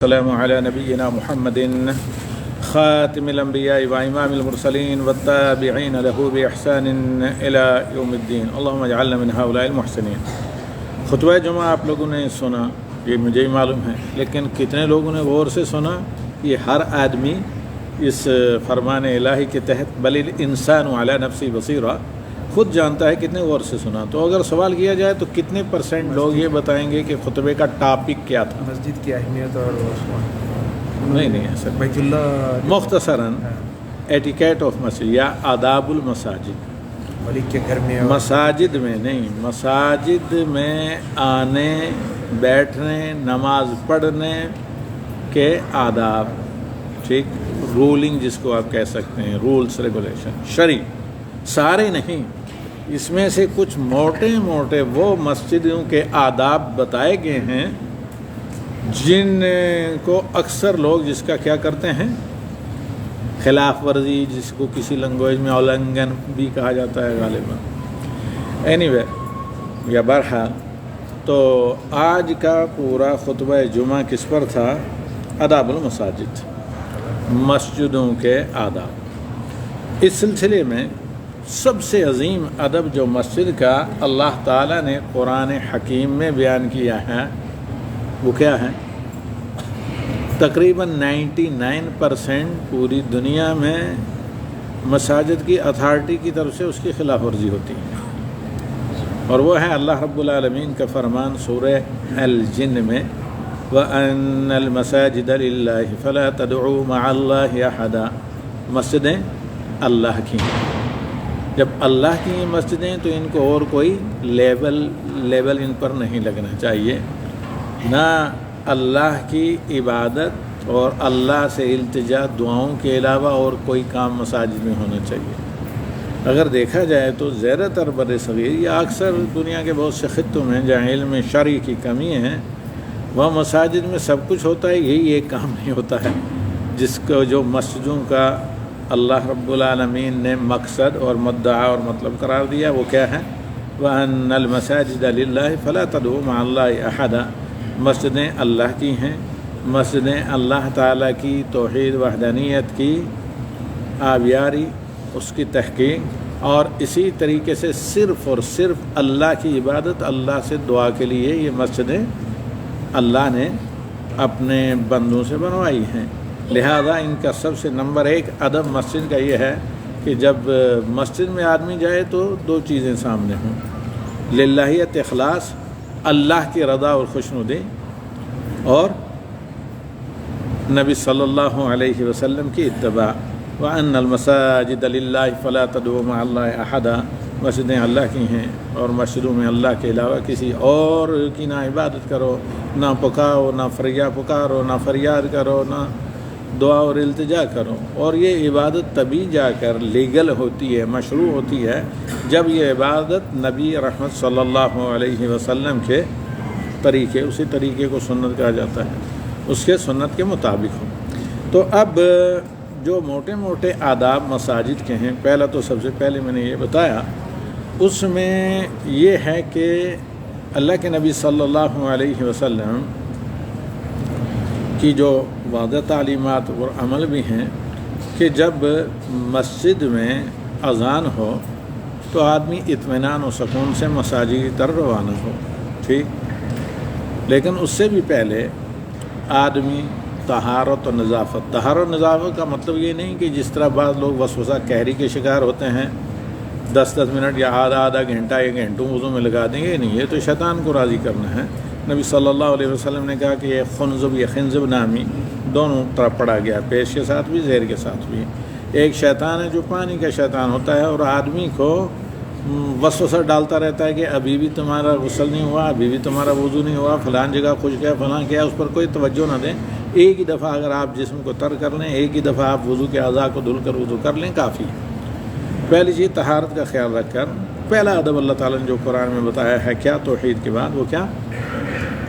السلام علی نبینا محمد خاتم الانبیاء و امام المرسلین والتابعین له باحسان الى یوم الدین اللہم اجعلنا من هؤلاء المحسنین۔ خطبہ جمعہ آپ لوگوں نے سنا، یہ مجھے ہی معلوم ہے، لیکن کتنے لوگوں نے غور سے سنا؟ یہ ہر آدمی اس فرمان الہی کے تحت بل الانسان علی نفسہ بصیرہ خود جانتا ہے کتنے غور سے سنا۔ تو اگر سوال کیا جائے تو کتنے % لوگ یہ بتائیں گے کہ خطبے کا ٹاپک کیا تھا؟ مسجد کی اہمیت اور نہیں ایسا بیت اللہ مختصراً ایٹیکیٹ آف مسجد یا آداب المساجد، ملک کے گھر میں مساجد میں نہیں، مساجد میں آنے بیٹھنے نماز پڑھنے کے آداب، ٹھیک، رولنگ جس کو آپ کہہ سکتے ہیں، رولز ریگولیشن شرعی، سارے نہیں، اس میں سے کچھ موٹے موٹے وہ مسجدوں کے آداب بتائے گئے ہیں جن کو اکثر لوگ جس کا کیا کرتے ہیں، خلاف ورزی، جس کو کسی لینگویج میں اولنگن بھی کہا جاتا ہے غالباً، اینی وے یا بہرحال۔ تو آج کا پورا خطبہ جمعہ کس پر تھا؟ آداب المساجد، مسجدوں کے آداب۔ اس سلسلے میں سب سے عظیم ادب جو مسجد کا اللہ تعالیٰ نے قرآن حکیم میں بیان کیا ہے وہ کیا ہے؟ تقریباً 99% پوری دنیا میں مساجد کی اتھارٹی کی طرف سے اس کی خلاف ورزی ہوتی ہے، اور وہ ہے اللہ رب العالمین کا فرمان سورہ الجن میں وَأَنَّ الْمَسَاجِدَ لِلَّهِ فَلَا تَدْعُوا مَعَ اللَّهِ أَحَدًا۔ مسجدیں اللہ کی ہیں، جب اللہ کی مسجدیں تو ان کو اور کوئی لیبل ان پر نہیں لگنا چاہیے، نہ اللہ کی عبادت اور اللہ سے التجا دعاؤں کے علاوہ اور کوئی کام مساجد میں ہونا چاہیے۔ اگر دیکھا جائے تو زیادہ تر بر صغیر یا اکثر دنیا کے بہت سے خطوں میں جہاں علم شرعی کی کمی ہے، وہ مساجد میں سب کچھ ہوتا ہے، یہی ایک کام نہیں ہوتا ہے جس کو جو مسجدوں کا اللہ رب العالمین نے مقصد اور مدعا اور مطلب قرار دیا، وہ کیا ہے؟ وَأَنَّ الْمَسَاجِدَ لِلَّهِ فَلَا تَدْعُوا مَعَ اللَّهِ أَحَدًا۔ مسجدیں اللہ کی ہیں، مسجدیں اللہ تعالیٰ کی توحید وحدانیت کی آبیاری، اس کی تحقیق، اور اسی طریقے سے صرف اور صرف اللہ کی عبادت، اللہ سے دعا کے لیے یہ مسجدیں اللہ نے اپنے بندوں سے بنوائی ہیں۔ لہذا ان کا سب سے نمبر 1 ادب مسجد کا یہ ہے کہ جب مسجد میں آدمی جائے تو 2 چیزیں سامنے ہوں، للہیت اخلاص، اللہ کی رضا اور خوشنودی، اور نبی صلی اللہ علیہ وسلم کی اتباع۔ وَأَنَّ الْمَسَاجِدَ لِلَّهِ فَلَا تَدْعُوا مَعَ اللَّهِ أَحَدًا۔ مسجدیں اللہ کی ہیں اور مسجدوں میں اللہ کے علاوہ کسی اور کی نہ عبادت کرو، نہ پکارو، نہ پکارو، نہ فریاد کرو، نہ دعا اور التجا کرو۔ اور یہ عبادت تبھی جا کر لیگل ہوتی ہے، مشروع ہوتی ہے، جب یہ عبادت نبی رحمت صلی اللہ علیہ وسلم کے طریقے، اسی طریقے کو سنت کہا جاتا ہے، اس کے سنت کے مطابق ہو۔ تو اب جو موٹے موٹے آداب مساجد کے ہیں، پہلا تو سب سے پہلے میں نے یہ بتایا، اس میں یہ ہے کہ اللہ کے نبی صلی اللہ علیہ وسلم کی جو واضح تعلیمات اور عمل بھی ہیں کہ جب مسجد میں اذان ہو تو آدمی اطمینان و سکون سے مساجد کی طرف روانہ ہو، ٹھیک، لیکن اس سے بھی پہلے آدمی طہارت و نظافت، طہارت و نظافت کا مطلب یہ نہیں کہ جس طرح بعض لوگ وسوسہ قہری کے شکار ہوتے ہیں، 10 منٹ یا آدھا گھنٹہ یا گھنٹوں وضو میں لگا دیں گے، نہیں، یہ تو شیطان کو راضی کرنا ہے۔ نبی صلی اللہ علیہ وسلم نے کہا کہ یہ خنزب یا خنزب نامی دونوں طرف پڑا گیا، پیش کے ساتھ بھی زہر کے ساتھ بھی۔ ایک شیطان ہے جو پانی کا شیطان ہوتا ہے اور آدمی کو وسوسہ ڈالتا رہتا ہے کہ ابھی بھی تمہارا غسل نہیں ہوا، ابھی بھی تمہارا وضو نہیں ہوا، فلان جگہ خشک ہے، فلاں کیا، اس پر کوئی توجہ نہ دیں۔ ایک ہی دفعہ اگر آپ جسم کو تر کر لیں، ایک ہی دفعہ آپ وضو کے اعضاء کو دھل کر وضو کر لیں، کافی ہے۔ پہلی چیز طہارت کا خیال رکھ کر، پہلا ادب اللہ تعالیٰ نے جو قرآن میں بتایا ہے کیا؟ توحید کے بعد وہ کیا؟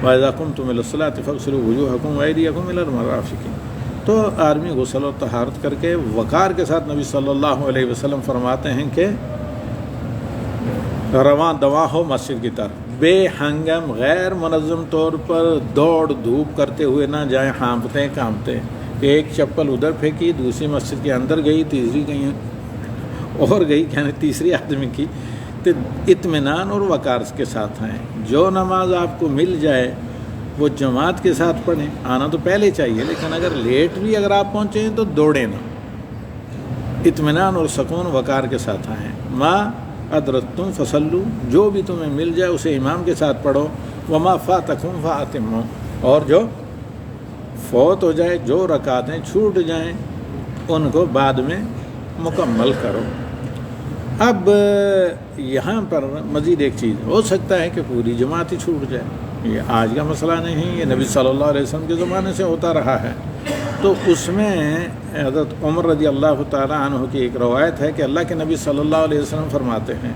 وَإِذَا قُمْتُمْ إِلَى الصَّلَاةِ فَاغْسِلُوا وُجُوهَكُمْ وَأَيْدِيَكُمْ إِلَى الْمَرَافِقِ۔ تو آدمی غسل و طہارت کر کے وقار کے ساتھ نبی صلی اللہ علیہ وسلم فرماتے ہیں کہ رواں دواں ہو مسجد کی طرف، بے ہنگم غیر منظم طور پر دوڑ دھوپ کرتے ہوئے نہ جائیں ہانپتے کانپتے کہ ایک چپل ادھر پھینکی دوسری مسجد کے اندر گئی تیسری کہیں اور گئی یعنی تیسری آدمی کی، تو اطمینان اور وقار کے ساتھ آئیں۔ جو نماز آپ کو مل جائے وہ جماعت کے ساتھ پڑھیں، آنا تو پہلے چاہیے، لیکن اگر لیٹ بھی اگر آپ پہنچے ہیں تو دوڑیں نہ، اطمینان اور سکون وقار کے ساتھ آئیں۔ ما ادرکتم فصلوا، جو بھی تمہیں مل جائے اسے امام کے ساتھ پڑھو، وما فاتکم فاتموا، اور جو فوت ہو جائے، جو رکعتیں چھوٹ جائیں ان کو بعد میں مکمل کرو۔ اب یہاں پر مزید ایک چیز ہو سکتا ہے کہ پوری جماعت ہی چھوٹ جائے، یہ آج کا مسئلہ نہیں، یہ نبی صلی اللہ علیہ وسلم کے زمانے سے ہوتا رہا ہے۔ تو اس میں حضرت عمر رضی اللہ تعالیٰ عنہ کی ایک روایت ہے کہ اللہ کے نبی صلی اللہ علیہ وسلم فرماتے ہیں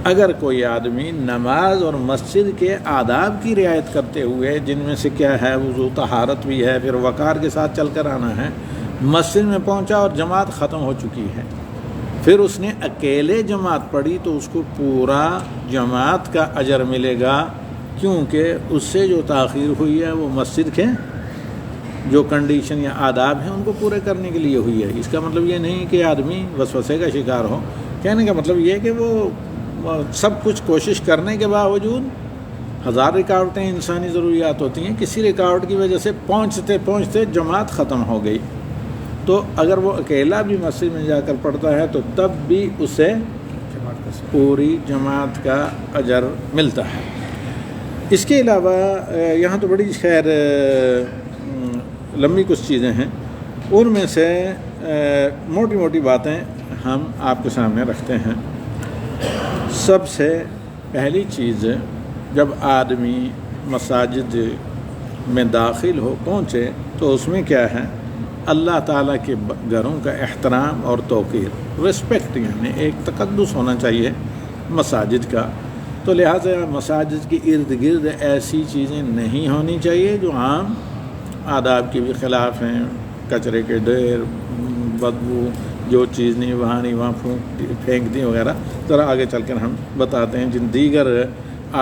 اگر کوئی آدمی نماز اور مسجد کے آداب کی رعایت کرتے ہوئے، جن میں سے کیا ہے وضو طہارت بھی ہے، پھر وقار کے ساتھ چل کر آنا ہے، مسجد میں پہنچا اور جماعت ختم ہو چکی ہے، پھر اس نے اکیلے جماعت پڑھی تو اس کو پورا جماعت کا اجر ملے گا، کیونکہ اس سے جو تاخیر ہوئی ہے وہ مسجد کے جو کنڈیشن یا آداب ہیں ان کو پورے کرنے کے لیے ہوئی ہے۔ اس کا مطلب یہ نہیں کہ آدمی وسوسے کا شکار ہو، کہنے کا مطلب یہ ہے کہ وہ سب کچھ کوشش کرنے کے باوجود ہزار رکاوٹیں انسانی ضروریات ہوتی ہیں، کسی رکاوٹ کی وجہ سے پہنچتے پہنچتے جماعت ختم ہو گئی، تو اگر وہ اکیلا بھی مسجد میں جا کر پڑھتا ہے تو تب بھی اسے پوری جماعت کا اجر ملتا ہے۔ اس کے علاوہ یہاں تو بڑی خیر لمبی کچھ چیزیں ہیں، ان میں سے موٹی موٹی باتیں ہم آپ کے سامنے رکھتے ہیں۔ سب سے پہلی چیز، جب آدمی مساجد میں داخل ہو پہنچے تو اس میں کیا ہے، اللہ تعالیٰ کے گھروں کا احترام اور توقیر، رسپیکٹ، یعنی ایک تقدس ہونا چاہیے مساجد کا، تو لہٰذا مساجد کے ارد گرد ایسی چیزیں نہیں ہونی چاہیے جو عام آداب کے بھی خلاف ہیں، کچرے کے ڈھیر، بدبو، جو چیز نہیں وہاں نہیں وہاں پھینک دی وغیرہ، ذرا آگے چل کر ہم بتاتے ہیں جن دیگر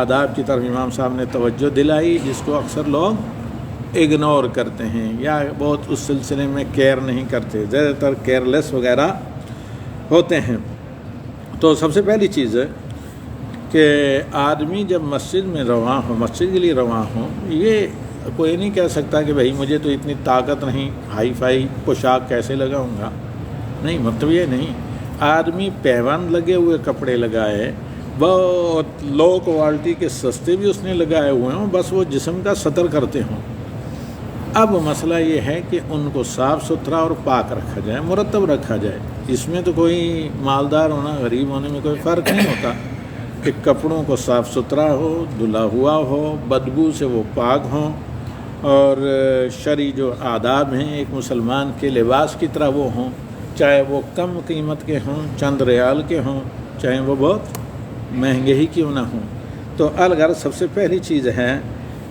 آداب کی طرف امام صاحب نے توجہ دلائی جس کو اکثر لوگ اگنور کرتے ہیں یا بہت اس سلسلے میں کیئر نہیں کرتے، زیادہ تر کیئرلیس وغیرہ ہوتے ہیں۔ تو سب سے پہلی چیز ہے کہ آدمی جب مسجد میں رواں ہو، مسجد کے لیے رواں ہو، یہ کوئی نہیں کہہ سکتا کہ بھائی مجھے تو اتنی طاقت نہیں، ہائی فائی پوشاک کیسے لگاؤں گا، نہیں، مطلب یہ نہیں، آدمی پیوند لگے ہوئے کپڑے لگائے، بہت لو کوالٹی کے سستے بھی اس نے لگائے ہوئے ہوں، بس وہ جسم کا ستر کرتے ہوں۔ اب مسئلہ یہ ہے کہ ان کو صاف ستھرا اور پاک رکھا جائے، مرتب رکھا جائے، اس میں تو کوئی مالدار ہونا غریب ہونے میں کوئی فرق نہیں ہوتا، کہ کپڑوں کو صاف ستھرا ہو، دھلا ہوا ہو، بدبو سے وہ پاک ہوں، اور شرعی جو آداب ہیں ایک مسلمان کے لباس کی طرح وہ ہوں، چاہے وہ کم قیمت کے ہوں، چند ریال کے ہوں، چاہے وہ بہت مہنگے ہی کیوں نہ ہوں۔ تو الغرض سب سے پہلی چیز ہے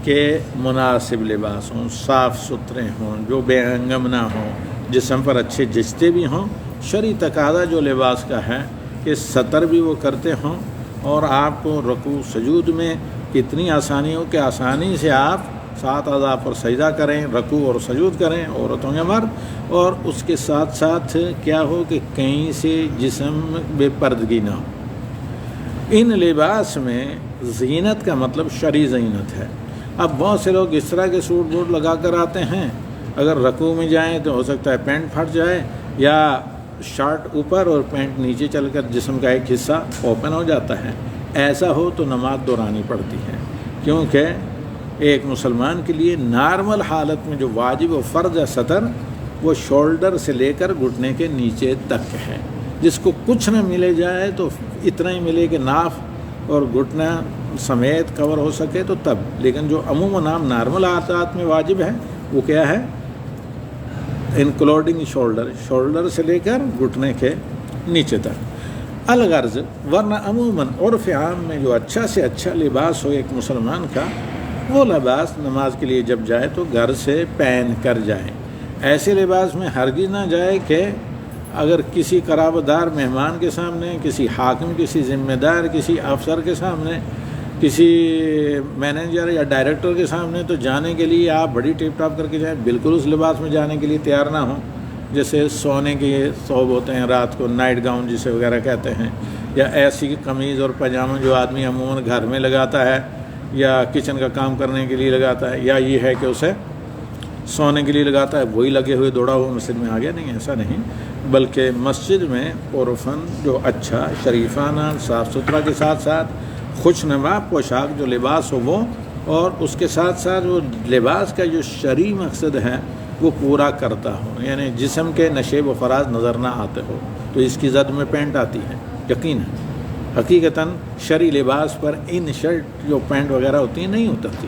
کہ مناسب لباس ہوں، صاف ستھرے ہوں، جو بے ہنگم نہ ہوں، جسم پر اچھے جچتے بھی ہوں، شرعی تقاضا جو لباس کا ہے کہ ستر بھی وہ کرتے ہوں، اور آپ کو رکوع سجود میں اتنی آسانی ہو کہ آسانی سے آپ 7 اعضاء پر سجدہ کریں، رکوع اور سجود کریں، عورتوں یا مرد، اور اس کے ساتھ ساتھ کیا ہو کہ کہیں سے جسم بے پردگی نہ ہو۔ ان لباس میں زینت کا مطلب شرعی زینت ہے۔ اب بہت سے لوگ اس طرح کے سوٹ بوٹ لگا کر آتے ہیں، اگر رکوع میں جائیں تو ہو سکتا ہے پینٹ پھٹ جائے، یا شارٹ اوپر اور پینٹ نیچے چل کر جسم کا ایک حصہ اوپن ہو جاتا ہے، ایسا ہو تو نماز دہرانی پڑتی ہے، کیونکہ ایک مسلمان کے لیے نارمل حالت میں جو واجب و فرض ہے ستر، وہ شولڈر سے لے کر گھٹنے کے نیچے تک ہے، جس کو کچھ نہ ملے جائے تو اتنا ہی ملے کہ ناف اور گھٹنا سمیت کور ہو سکے تو تب، لیکن جو عموماً عام نارمل حالات میں واجب ہے وہ کیا ہے، انکلوڈنگ شولڈر سے لے کر گھٹنے کے نیچے تک۔ الغرض ورنہ عموماً عرف عام میں جو اچھا سے اچھا لباس ہو ایک مسلمان کا، وہ لباس نماز کے لیے جب جائے تو گھر سے پہن کر جائے۔ ایسے لباس میں ہرگز نہ جائے کہ اگر کسی قرابت دار مہمان کے سامنے، کسی حاکم، کسی ذمہ دار، کسی افسر کے سامنے کسی مینیجر یا ڈائریکٹر کے سامنے تو جانے کے لیے آپ بڑی ٹیپ ٹاپ کر کے جائیں، بالکل اس لباس میں جانے کے لیے تیار نہ ہوں، جیسے سونے کے ثوب ہوتے ہیں رات کو، نائٹ گاؤن جسے وغیرہ کہتے ہیں، یا ایسی قمیض اور پاجامہ جو آدمی عموماً گھر میں لگاتا ہے یا کچن کا کام کرنے کے لیے لگاتا ہے، یا یہ ہے کہ اسے سونے کے لیے لگاتا ہے، وہی لگے ہوئے دوڑا ہوا مسجد میں آ گیا، نہیں، ایسا نہیں، بلکہ مسجد میں عرفاً جو اچھا شریفانہ صاف ستھرا کے ساتھ ساتھ خوشنما پوشاک جو لباس ہو وہ، اور اس کے ساتھ ساتھ وہ لباس کا جو شرعی مقصد ہے وہ پورا کرتا ہو، یعنی جسم کے نشیب و فراز نظر نہ آتے ہو، تو اس کی زد میں پینٹ آتی ہے، یقین ہے حقیقتاً شرعی لباس پر ان شرٹ جو پینٹ وغیرہ ہوتی ہیں نہیں اترتی،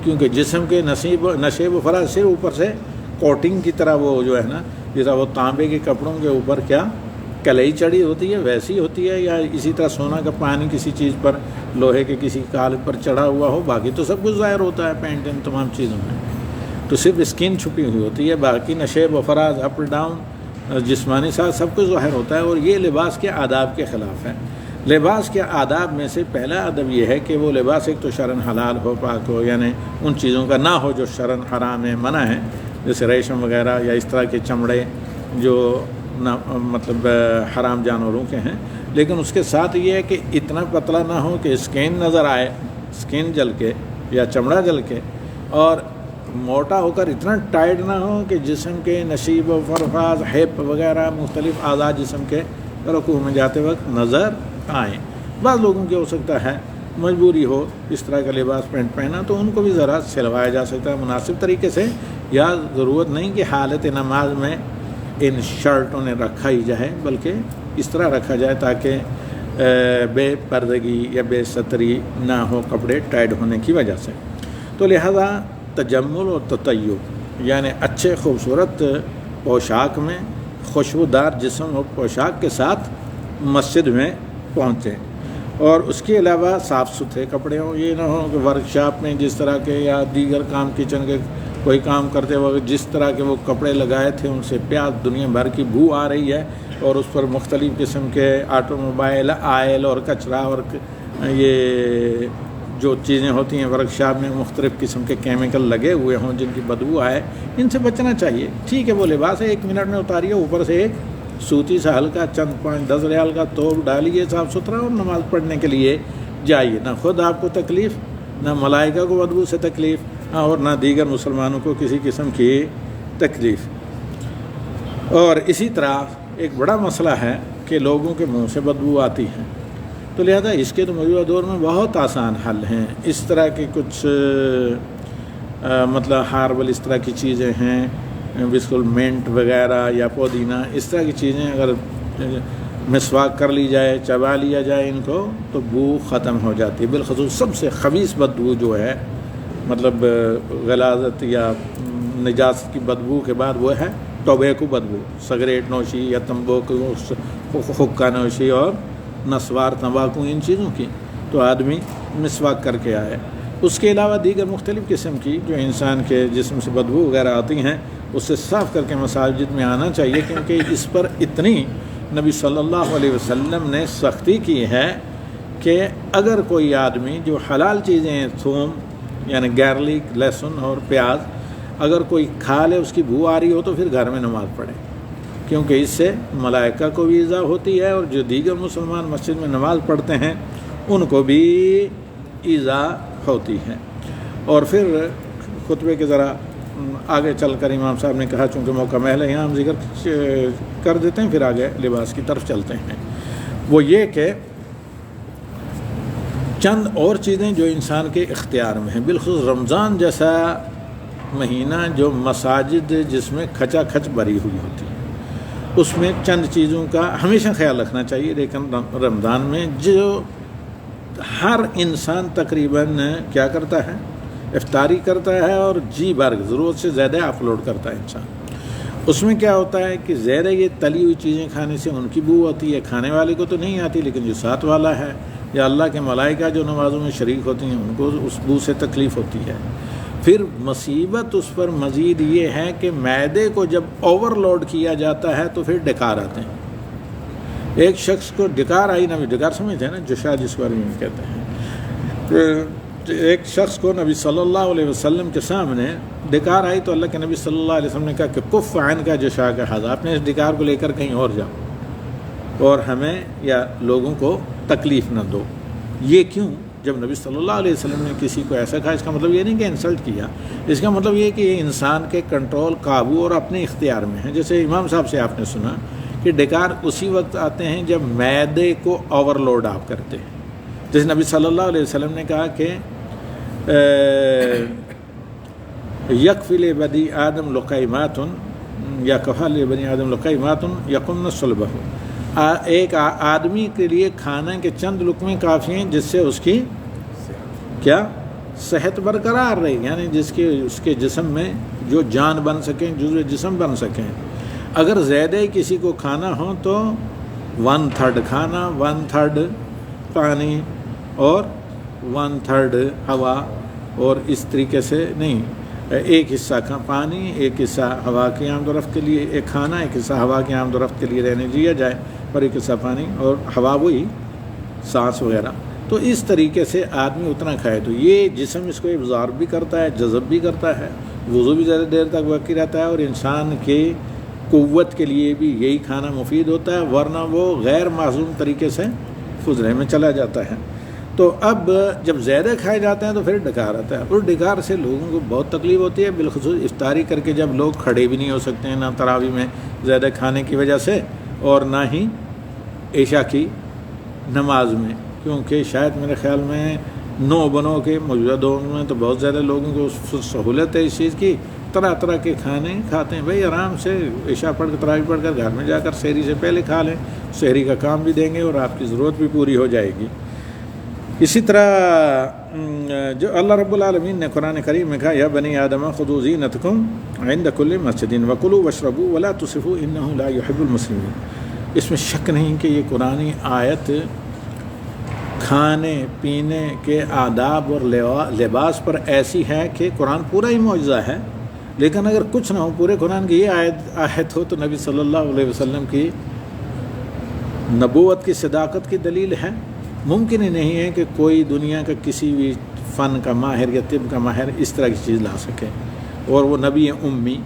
کیونکہ جسم کے نشیب و فراز صرف اوپر سے کوٹنگ کی طرح وہ جو ہے نا، جیسا وہ تانبے کے کپڑوں کے اوپر کیا کلئی چڑھی ہوتی ہے ویسی ہوتی ہے، یا اسی طرح سونا کا پانی کسی چیز پر، لوہے کے کسی کال پر چڑھا ہوا ہو، باقی تو سب کچھ ظاہر ہوتا ہے پینٹ ان تمام چیزوں میں، تو صرف اسکن چھپی ہوئی ہوتی ہے، باقی نشیب و فراز اپ ڈاؤن جسمانی ساتھ سب کچھ ظاہر ہوتا ہے، اور یہ لباس کے آداب کے خلاف ہے۔ لباس کے آداب میں سے پہلا ادب یہ ہے کہ وہ لباس ایک تو شرعاً حلال ہو، پاک ہو، یعنی ان چیزوں کا نہ ہو جو شرعاً حرام ہے، منع ہے، جیسے ریشم وغیرہ یا اس طرح کے چمڑے جو مطلب حرام جانوروں کے ہیں، لیکن اس کے ساتھ یہ ہے کہ اتنا پتلا نہ ہو کہ اسکن نظر آئے، اسکن جل کے یا چمڑا جل کے، اور موٹا ہو کر اتنا ٹائٹ نہ ہو کہ جسم کے نشیب و فرفاز، ہپ وغیرہ مختلف اعضاء جسم کے رکوع میں جاتے وقت نظر آئیں۔ بعض لوگوں کی ہو سکتا ہے مجبوری ہو اس طرح کا لباس پینٹ پہنا، تو ان کو بھی ذرا سلوایا جا سکتا ہے مناسب طریقے سے، یا ضرورت نہیں کہ حالت نماز میں ان شرٹوں نے رکھا ہی جائے، بلکہ اس طرح رکھا جائے تاکہ بے پردگی یا بے ستری نہ ہو کپڑے ٹائٹ ہونے کی وجہ سے۔ تو لہذا تجمل اور تطیب یعنی اچھے خوبصورت پوشاک میں، خوشبودار جسم اور پوشاک کے ساتھ مسجد میں پہنچیں، اور اس کے علاوہ صاف ستھرے کپڑے ہوں، یہ نہ ہو کہ ورک شاپ میں جس طرح کے یا دیگر کام کچن کے کوئی کام کرتے وقت جس طرح کے وہ کپڑے لگائے تھے ان سے پیاز دنیا بھر کی بو آ رہی ہے، اور اس پر مختلف قسم کے آٹو موبائل آئل اور کچرا اور یہ جو چیزیں ہوتی ہیں ورک شاپ میں مختلف قسم کے کیمیکل لگے ہوئے ہوں جن کی بدبو آئے، ان سے بچنا چاہیے۔ ٹھیک ہے وہ لباس ہے 1 منٹ میں اتاریے، اوپر سے ایک سوتی سا ہلکا چند 5-10 ریال کا توپ ڈالیے صاف ستھرا، اور نماز پڑھنے کے لیے جائیے، نہ خود آپ کو تکلیف، نہ ملائکہ کو بدبو سے تکلیف، اور نہ دیگر مسلمانوں کو کسی قسم کی تکلیف۔ اور اسی طرح ایک بڑا مسئلہ ہے کہ لوگوں کے منہ سے بدبو آتی ہے، تو لہذا اس کے تو موجودہ دور میں بہت آسان حل ہیں۔ اس طرح کے کچھ مطلب ہاربل اس طرح کی چیزیں ہیں، بالکل منٹ وغیرہ یا پودینہ اس طرح کی چیزیں اگر مسواک کر لی جائے، چبا لیا جائے ان کو، تو بو ختم ہو جاتی ہے۔ بالخصوص سب سے خبیث بدبو جو ہے، مطلب غلاظت یا نجاست کی بدبو کے بعد، وہ ہے ٹوبیکو بدبو، سگریٹ نوشی یا تمباکو حقہ نوشی اور نسوار تمباکو، ان چیزوں کی تو آدمی مسواک کر کے آئے۔ اس کے علاوہ دیگر مختلف قسم کی جو انسان کے جسم سے بدبو وغیرہ آتی ہیں، اس سے صاف کر کے مساجد میں آنا چاہیے، کیونکہ اس پر اتنی نبی صلی اللہ علیہ وسلم نے سختی کی ہے کہ اگر کوئی آدمی جو حلال چیزیں تھوم یعنی گارلک، لہسن اور پیاز اگر کوئی کھا لے، اس کی بو آ رہی ہو، تو پھر گھر میں نماز پڑھے، کیونکہ اس سے ملائکہ کو بھی ایذا ہوتی ہے، اور جو دیگر مسلمان مسجد میں نماز پڑھتے ہیں ان کو بھی ایذا ہوتی ہے۔ اور پھر خطبے کے ذرا آگے چل کر امام صاحب نے کہا، چونکہ موقع محل ہے یہاں ہم ذکر کر دیتے ہیں، پھر آگے لباس کی طرف چلتے ہیں۔ وہ یہ کہ چند اور چیزیں جو انسان کے اختیار میں ہیں، بالخصوص رمضان جیسا مہینہ جو مساجد جس میں کھچا کھچ بھری ہوئی ہوتی ہے، اس میں چند چیزوں کا ہمیشہ خیال رکھنا چاہیے۔ لیکن رمضان میں جو ہر انسان تقریباً کیا کرتا ہے، افطاری کرتا ہے، اور جی بھر ضرورت سے زیادہ اپلوڈ کرتا ہے انسان۔ اس میں کیا ہوتا ہے کہ زیادہ یہ تلی ہوئی چیزیں کھانے سے ان کی بو آتی ہے، کھانے والے کو تو نہیں آتی، لیکن جو ساتھ والا ہے یا اللہ کے ملائکہ جو نمازوں میں شریک ہوتی ہیں ان کو اس بو سے تکلیف ہوتی ہے۔ پھر مصیبت اس پر مزید یہ ہے کہ معدے کو جب اوور لوڈ کیا جاتا ہے تو پھر ڈکار آتے ہیں۔ ایک شخص کو ڈکار آئی نا، ڈکار سمجھتے ہیں نا، جشا جس بارے میں کہتے ہیں، ایک شخص کو نبی صلی اللہ علیہ وسلم کے سامنے ڈکار آئی تو اللہ کے نبی صلی اللہ علیہ وسلم نے کہا کہ کف عین کا جشا کا حاضر، آپ نے اس ڈکار کو لے کر کہیں اور جاؤ اور ہمیں یا لوگوں کو تکلیف نہ دو۔ یہ کیوں؟ جب نبی صلی اللہ علیہ وسلم نے کسی کو ایسا کہا، اس کا مطلب یہ نہیں کہ انسلٹ کیا، اس کا مطلب یہ کہ یہ انسان کے کنٹرول، قابو اور اپنے اختیار میں ہے۔ جیسے امام صاحب سے آپ نے سنا کہ ڈکار اسی وقت آتے ہیں جب معدے کو اوور لوڈ آپ کرتے ہیں۔ جیسے نبی صلی اللہ علیہ وسلم نے کہا کہ یکفل بنی آدم لقیمات یا کفل بنی آدم لقیمات یقمن صلبہ، ایک آدمی کے لیے کھانا کے چند لقمے کافی ہیں جس سے اس کی کیا صحت برقرار رہے، یعنی جس کے اس کے جسم میں جو جان بن سکیں، جزو جسم بن سکیں۔ اگر زیادہ ہی کسی کو کھانا ہو تو 1/3 کھانا، 1/3 پانی اور 1/3 ہوا، اور اس طریقے سے نہیں، ایک حصہ پانی، ایک حصہ ہوا کی آمد و رفت کے لیے، ایک کھانا، ایک حصہ ہوا کی آمد و رفت کے لیے رہنے دیا جائے، اور ایک حصہ پانی اور ہوا وہی سانس وغیرہ۔ تو اس طریقے سے آدمی اتنا کھائے تو یہ جسم اس کو ابزارب بھی کرتا ہے، جذب بھی کرتا ہے، وضو بھی زیادہ دیر تک باقی رہتا ہے، اور انسان کے قوت کے لیے بھی یہی کھانا مفید ہوتا ہے، ورنہ وہ غیر معصوم طریقے سے فضلے میں چلا جاتا ہے۔ تو اب جب زیادہ کھائے جاتے ہیں تو پھر ڈکار آتا ہے، اور ڈکار سے لوگوں کو بہت تکلیف ہوتی ہے، بالخصوص افطاری کر کے جب لوگ کھڑے بھی نہیں ہو سکتے ہیں، نہ تراویح میں زیادہ کھانے کی وجہ سے اور نہ ہی عشاء کی نماز میں، کیونکہ شاید میرے خیال میں 9 بنوں کے موجودہ دور میں تو بہت زیادہ لوگوں کو سہولت ہے اس چیز کی، طرح طرح کے کھانے کھاتے ہیں۔ بھائی آرام سے عشاء پڑھ کر تراویح پڑھ کر گھر میں جا کر سحری سے پہلے کھا لیں، سحری کا کام بھی دیں گے اور آپ کی ضرورت بھی پوری ہو جائے گی۔ اسی طرح جو اللہ رب العالمین نے قرآن کریم میں کہا یا بنی آدم خذوا زینتکم عند کل مسجد وکلوا واشربوا ولا تسرفوا انہ لا يحب المسرفین، اس میں شک نہیں کہ یہ قرآنی آیت کھانے پینے کے آداب اور لباس پر ایسی ہے کہ قرآن پورا ہی معجزہ ہے، لیکن اگر کچھ نہ ہو پورے قرآن کی یہ آیت ہو تو نبی صلی اللہ علیہ وسلم کی نبوت کی صداقت کی دلیل ہے۔ ممکن ہی نہیں ہے کہ کوئی دنیا کا کسی بھی فن کا ماہر یا طب کا ماہر اس طرح کی چیز لا سکے، اور وہ نبی امی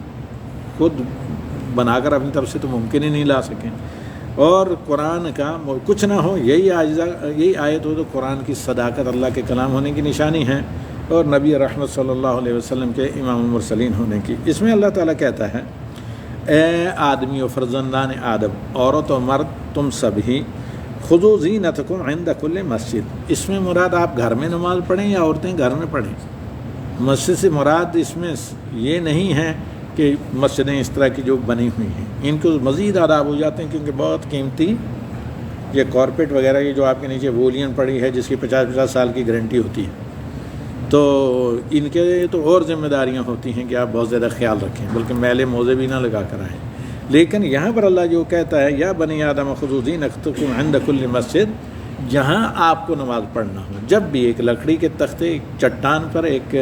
خود بنا کر اپنی طرف سے تو ممکن ہی نہیں لا سکیں، اور قرآن کا کچھ نہ ہو یہی آیت ہو تو قرآن کی صداقت اللہ کے کلام ہونے کی نشانی ہے، اور نبی رحمت صلی اللہ علیہ وسلم کے امام المرسلین ہونے کی۔ اس میں اللہ تعالیٰ کہتا ہے اے آدمی و فرزندان آدم، عورت و مرد تم سب ہی، خذوا زینتکم عند کل مسجد، اس میں مراد آپ گھر میں نماز پڑھیں یا عورتیں گھر میں پڑھیں؟ مسجد سے مراد اس میں یہ نہیں ہے کہ مسجدیں اس طرح کی جو بنی ہوئی ہیں ان کو مزید آداب ہو جاتے ہیں، کیونکہ بہت قیمتی یہ کارپیٹ وغیرہ یہ جو آپ کے نیچے وولین پڑی ہے جس کی 50 سال کی گارنٹی ہوتی ہے، تو ان کے تو اور ذمہ داریاں ہوتی ہیں کہ آپ بہت زیادہ خیال رکھیں، بلکہ میلے موزے بھی نہ لگا کر آئیں۔ لیکن یہاں پر اللہ جو کہتا ہے یا بنی آدم خذوا زینتکم عند کل مسجد، جہاں آپ کو نماز پڑھنا ہو، جب بھی ایک لکڑی کے تختے، ایک چٹان پر، ایک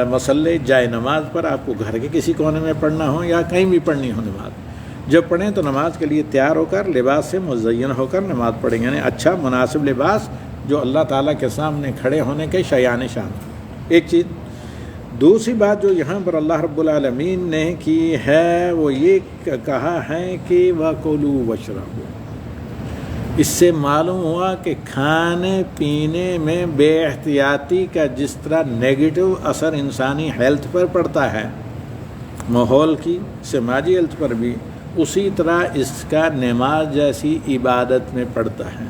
مسلے جائے نماز پر آپ کو گھر کے کسی کونے میں پڑھنا ہو یا کہیں بھی پڑھنی ہو نماز، جب پڑھیں تو نماز کے لیے تیار ہو کر لباس سے مزین ہو کر نماز پڑھیں، یعنی اچھا مناسب لباس جو اللہ تعالیٰ کے سامنے کھڑے ہونے کے شایان شان۔ ایک چیز، دوسری بات جو یہاں پر اللہ رب العالمین نے کی ہے وہ یہ کہا ہے کہ وَكُلُوا وَاشْرَبُوا، اس سے معلوم ہوا کہ کھانے پینے میں بے احتیاطی کا جس طرح نیگیٹو اثر انسانی ہیلتھ پر پڑتا ہے، ماحول کی سماجی ہیلتھ پر بھی، اسی طرح اس کا نماز جیسی عبادت میں پڑتا ہے۔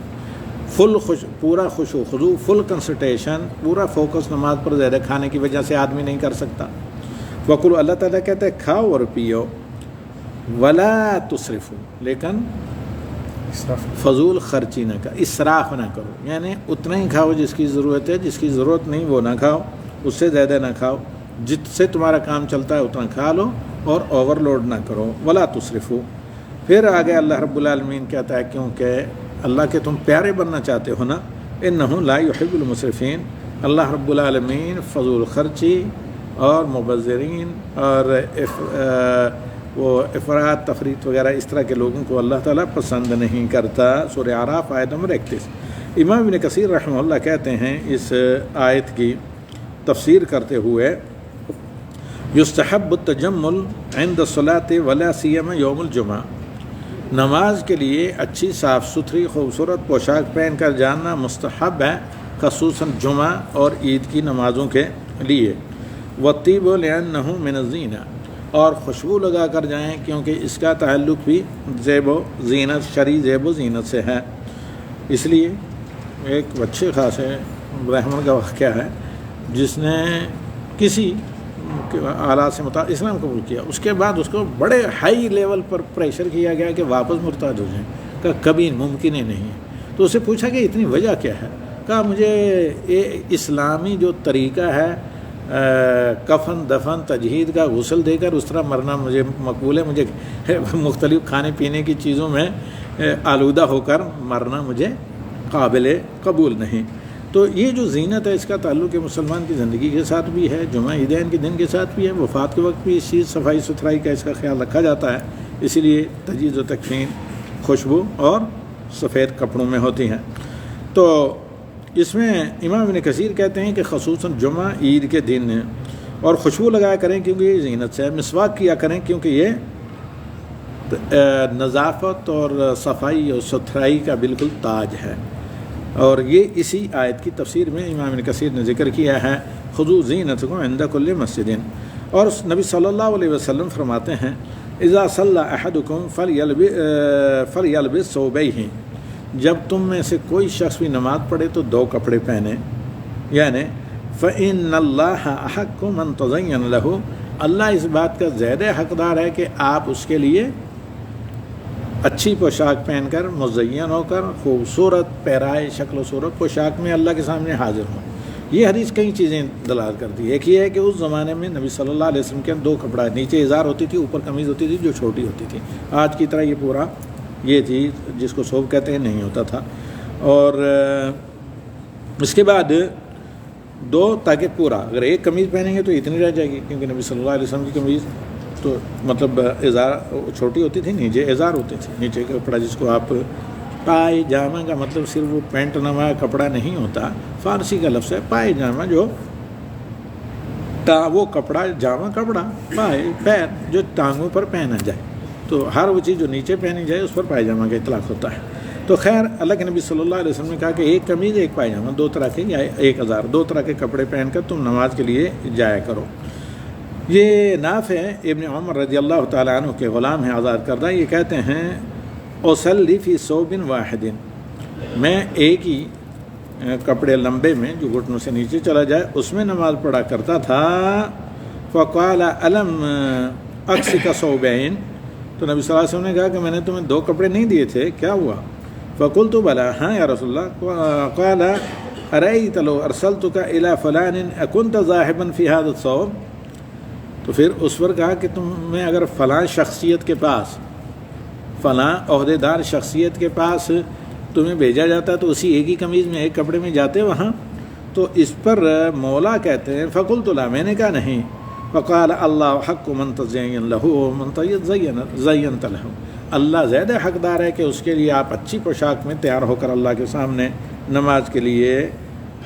پورا خشوع خضوع، فل کنسنٹریشن، پورا فوکس نماز پر زیادہ کھانے کی وجہ سے آدمی نہیں کر سکتا۔ وَقُلْ، اللہ تعالیٰ کہتا ہے کھاؤ اور پیو، وَلَا تُسْرِفُوا، لیکن فضول خرچی نہ کرو، اسراف نہ کرو، یعنی اتنا ہی کھاؤ جس کی ضرورت ہے، جس کی ضرورت نہیں وہ نہ کھاؤ، اس سے زیادہ نہ کھاؤ، جس سے تمہارا کام چلتا ہے اتنا کھا لو اور اوور لوڈ نہ کرو۔ وَلَا تُسْرِفُوا، پھر آگے اللہ رب العالمین کہتا ہے کیونکہ اللہ کے تم پیارے بننا چاہتے ہو نا، انہ لا يحب المسرفین، اللہ رب العالمین فضول خرچی اور مبذرین اور وہ افراط تفریط وغیرہ اس طرح کے لوگوں کو اللہ تعالیٰ پسند نہیں کرتا۔ سورہ اعراف آیت نمبر 31۔ امام ابن کثیر رحمہ اللہ کہتے ہیں اس آیت کی تفسیر کرتے ہوئے یستحب التجمل عند الصلاۃ ولا سیما یوم الجمعہ، نماز کے لیے اچھی صاف ستھری خوبصورت پوشاک پہن کر جانا مستحب ہے، خصوصاً جمعہ اور عید کی نمازوں کے لیے۔ والطیب لأنہ من الزینہ، اور خوشبو لگا کر جائیں کیونکہ اس کا تعلق بھی زیب و زینت، شرعی زیب و زینت سے ہے۔ اس لیے ایک اچھے خاصے برہمن کا واقعہ ہے جس نے کسی آلات سے مطابق اسلام قبول کیا، اس کے بعد اس کو بڑے ہائی لیول پر پریشر کیا گیا کہ واپس مرتد ہو جائیں، کہا کبھی ممکن ہی نہیں ہے۔ تو اسے پوچھا کہ اتنی وجہ کیا ہے؟ کہا مجھے اسلامی جو طریقہ ہے کفن دفن تجہید کا غسل دے کر اس طرح مرنا مجھے مقبول ہے، مجھے مختلف کھانے پینے کی چیزوں میں آلودہ ہو کر مرنا مجھے قابل قبول نہیں۔ تو یہ جو زینت ہے اس کا تعلق مسلمان کی زندگی کے ساتھ بھی ہے، جمعہ عیدین کے دن کے ساتھ بھی ہے، وفات کے وقت بھی اس چیز صفائی ستھرائی کا اس کا خیال رکھا جاتا ہے، اسی لیے تجہیز و تکفین خوشبو اور سفید کپڑوں میں ہوتی ہیں۔ تو اس میں امام ابن کثیر کہتے ہیں کہ خصوصاً جمعہ عید کے دن اور خوشبو لگایا کریں کیونکہ یہ زینت سے ہے، مسواک کیا کریں کیونکہ یہ نظافت اور صفائی اور ستھرائی کا بالکل تاج ہے، اور یہ اسی آیت کی تفسیر میں امام ابن کثیر نے ذکر کیا ہے خذوا زینتکم عند کل مسجد۔ اور نبی صلی اللہ علیہ وسلم فرماتے ہیں اذا صلی احدکم فلیلبس ثوبیہ، جب تم میں سے کوئی شخص بھی نماز پڑھے تو دو کپڑے پہنے، یعنی فإن اللہ احق من تزین لہ، اللہ اس بات کا زیادہ حقدار ہے کہ آپ اس کے لیے اچھی پوشاک پہن کر مزین ہو کر خوبصورت پیرائے شکل و صورت پوشاک میں اللہ کے سامنے حاضر ہوں۔ یہ حدیث کئی چیزیں دلالت کرتی ہے۔ ایک یہ ہے کہ اس زمانے میں نبی صلی اللہ علیہ وسلم کے دو کپڑا، نیچے ازار ہوتی تھی، اوپر قمیض ہوتی تھی جو چھوٹی ہوتی تھی، آج کی طرح یہ پورا یہ تھی جس کو ثوب کہتے ہیں نہیں ہوتا تھا۔ اور اس کے بعد دو، تاکہ پورا اگر ایک قمیض پہنیں گے تو اتنی رہ جائے گی، کیونکہ نبی صلی اللہ علیہ وسلم کی قمیض تو مطلب ازار چھوٹی ہوتی تھی، نیچے ازار ہوتے تھے، نیچے کا کپڑا جس کو آپ پائے جامہ کا مطلب صرف وہ پینٹ نما کپڑا نہیں ہوتا، فارسی کا لفظ ہے پائے جامہ، جو وہ کپڑا جامہ کپڑا پائے پیر جو ٹانگوں پر پہنا جائے، تو ہر وہ چیز جو نیچے پہنی جائے اس پر پائجامہ کا اطلاق ہوتا ہے۔ تو خیر اللہ کے نبی صلی اللہ علیہ وسلم نے کہا کہ ایک قمیض ایک پائجامہ، دو طرح کے یا ایک ہزار دو طرح کے کپڑے پہن کر تم نماز کے لیے جایا کرو۔ یہ نافع ابن عمر رضی اللہ تعالیٰ عنہ کے غلام ہیں آزاد کردہ، یہ کہتے ہیں اصلی فی ثوب واحد، میں ایک ہی کپڑے لمبے میں جو گھٹنوں سے نیچے چلا جائے اس میں نماز پڑھا کرتا تھا۔ فقال الم اکسک ثوبین، تو نبی صلی اللہ علیہ وسلم نے کہا کہ میں نے تمہیں دو کپڑے نہیں دیے تھے، کیا ہوا؟ فقلت بلا، ہاں یا رسول اللہ۔ قال ارأیت لو ارسلتک الی فلان اکنت ذاہبا فی ھذا الثوب، تو پھر اس پر کہا کہ تمہیں اگر فلاں شخصیت کے پاس، فلاں عہدیدار شخصیت کے پاس تمہیں بھیجا جاتا تو اسی ایک ہی قمیض میں ایک کپڑے میں جاتے وہاں؟ تو اس پر مولا کہتے ہیں فقلت لا، میں نے کہا نہیں۔ فقال اللہ حق من تزین لہ من زینت لہ، اللہ زیادہ حقدار ہے کہ اس کے لیے آپ اچھی پوشاک میں تیار ہو کر اللہ کے سامنے نماز کے لیے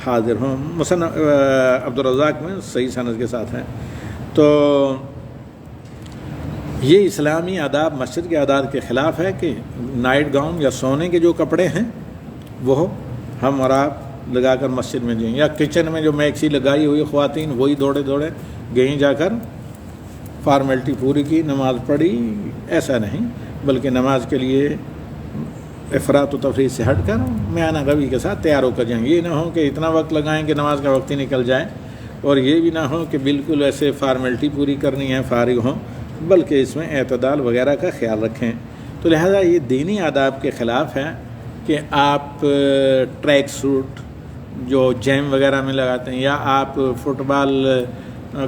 حاضر ہوں۔ مصنف عبدالرزاق میں صحیح سند کے ساتھ ہیں۔ تو یہ اسلامی آداب مسجد کے آداب کے خلاف ہے کہ نائٹ گاؤن یا سونے کے جو کپڑے ہیں وہ ہم اور آپ لگا کر مسجد میں جائیں، یا کچن میں جو میکسی لگائی ہوئی خواتین وہی دوڑے دوڑے گئیں جا کر فارمیلٹی پوری کی نماز پڑھی، ایسا نہیں، بلکہ نماز کے لیے افراط و تفریط سے ہٹ کر میانہ روی کے ساتھ تیار ہو کر جائیں۔ یہ نہ ہو کہ اتنا وقت لگائیں کہ نماز کا وقت ہی نکل جائے، اور یہ بھی نہ ہو کہ بالکل ایسے فارمیلٹی پوری کرنی ہے فارغ ہوں، بلکہ اس میں اعتدال وغیرہ کا خیال رکھیں۔ تو لہذا یہ دینی آداب کے خلاف ہے کہ آپ ٹریک سوٹ جو جیم وغیرہ میں لگاتے ہیں، یا آپ فٹ بال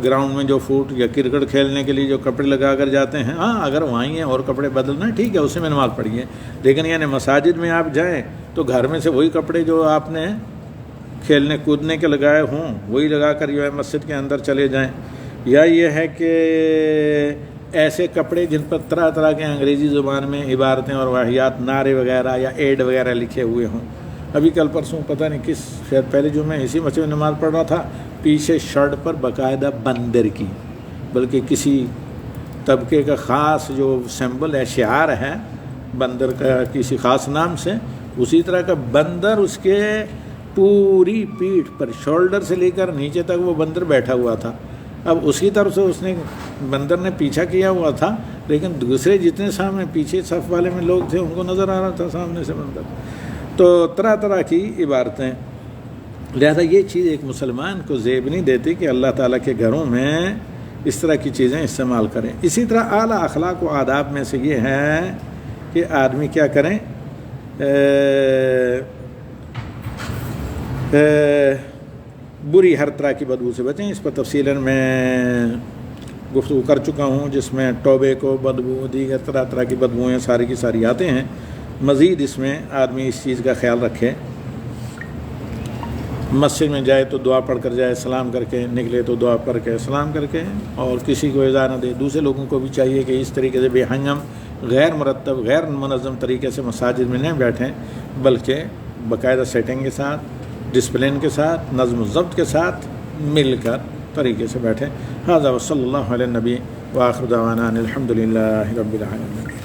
گراؤنڈ میں جو فوٹ یا کرکٹ کھیلنے کے لیے جو کپڑے لگا کر جاتے ہیں، ہاں اگر وہیں ہیں اور کپڑے بدلنا ٹھیک ہے، اسے میں نماز پڑھیے، لیکن یعنی مساجد میں آپ جائیں تو گھر میں سے وہی کپڑے جو آپ نے کھیلنے کودنے کے لگائے ہوں وہی لگا کر جو ہے مسجد کے اندر چلے جائیں۔ یا یہ ہے کہ ایسے کپڑے جن پر طرح طرح کے انگریزی زبان میں عبارتیں اور واحیات، نعرے وغیرہ یا ایڈ وغیرہ لکھے ہوئے ہوں، ابھی کل پرسوں پتہ نہیں کس شاید پہلے جو میں اسی مسجد میں نماز پڑھ رہا تھا، پیچھے شرٹ پر باقاعدہ بندر کی، بلکہ کسی طبقے کا خاص جو سمبل ہے، شعار ہے بندر کا کسی خاص نام سے، اسی طرح کا بندر اس کے پوری پیٹھ پر شولڈر سے لے کر نیچے تک وہ بندر بیٹھا ہوا تھا۔ اب اس کی طرف سے اس نے بندر نے پیچھا کیا ہوا تھا، لیکن دوسرے جتنے سامنے پیچھے صف والے میں لوگ تھے ان کو نظر آ رہا تھا سامنے سے بندر۔ تو طرح طرح کی عبارتیں، لہذا یہ چیز ایک مسلمان کو زیب نہیں دیتی کہ اللہ تعالیٰ کے گھروں میں اس طرح کی چیزیں استعمال کریں۔ اسی طرح اعلیٰ اخلاق و آداب میں سے یہ ہے کہ آدمی کیا کریں، بری ہر طرح کی بدبو سے بچیں۔ اس پر تفصیلاً میں گفتگو کر چکا ہوں، جس میں توبے کو بدبو، دیگر طرح طرح کی بدبوئیں ساری کی ساری آتے ہیں۔ مزید اس میں آدمی اس چیز کا خیال رکھے، مسجد میں جائے تو دعا پڑھ کر جائے، سلام کر کے نکلے تو دعا پڑھ کے سلام کر کے، اور کسی کو ایذا نہ دے۔ دوسرے لوگوں کو بھی چاہیے کہ اس طریقے سے بے ہنگم، غیر مرتب، غیر منظم طریقے سے مساجد میں نہ بیٹھیں، بلکہ باقاعدہ سیٹنگ کے ساتھ، ڈسپلن کے ساتھ، نظم و ضبط کے ساتھ مل کر طریقے سے بیٹھیں۔ ھذا وصلی اللہ علی النبی وآخر دعوانا الحمد للہ رب العالمین۔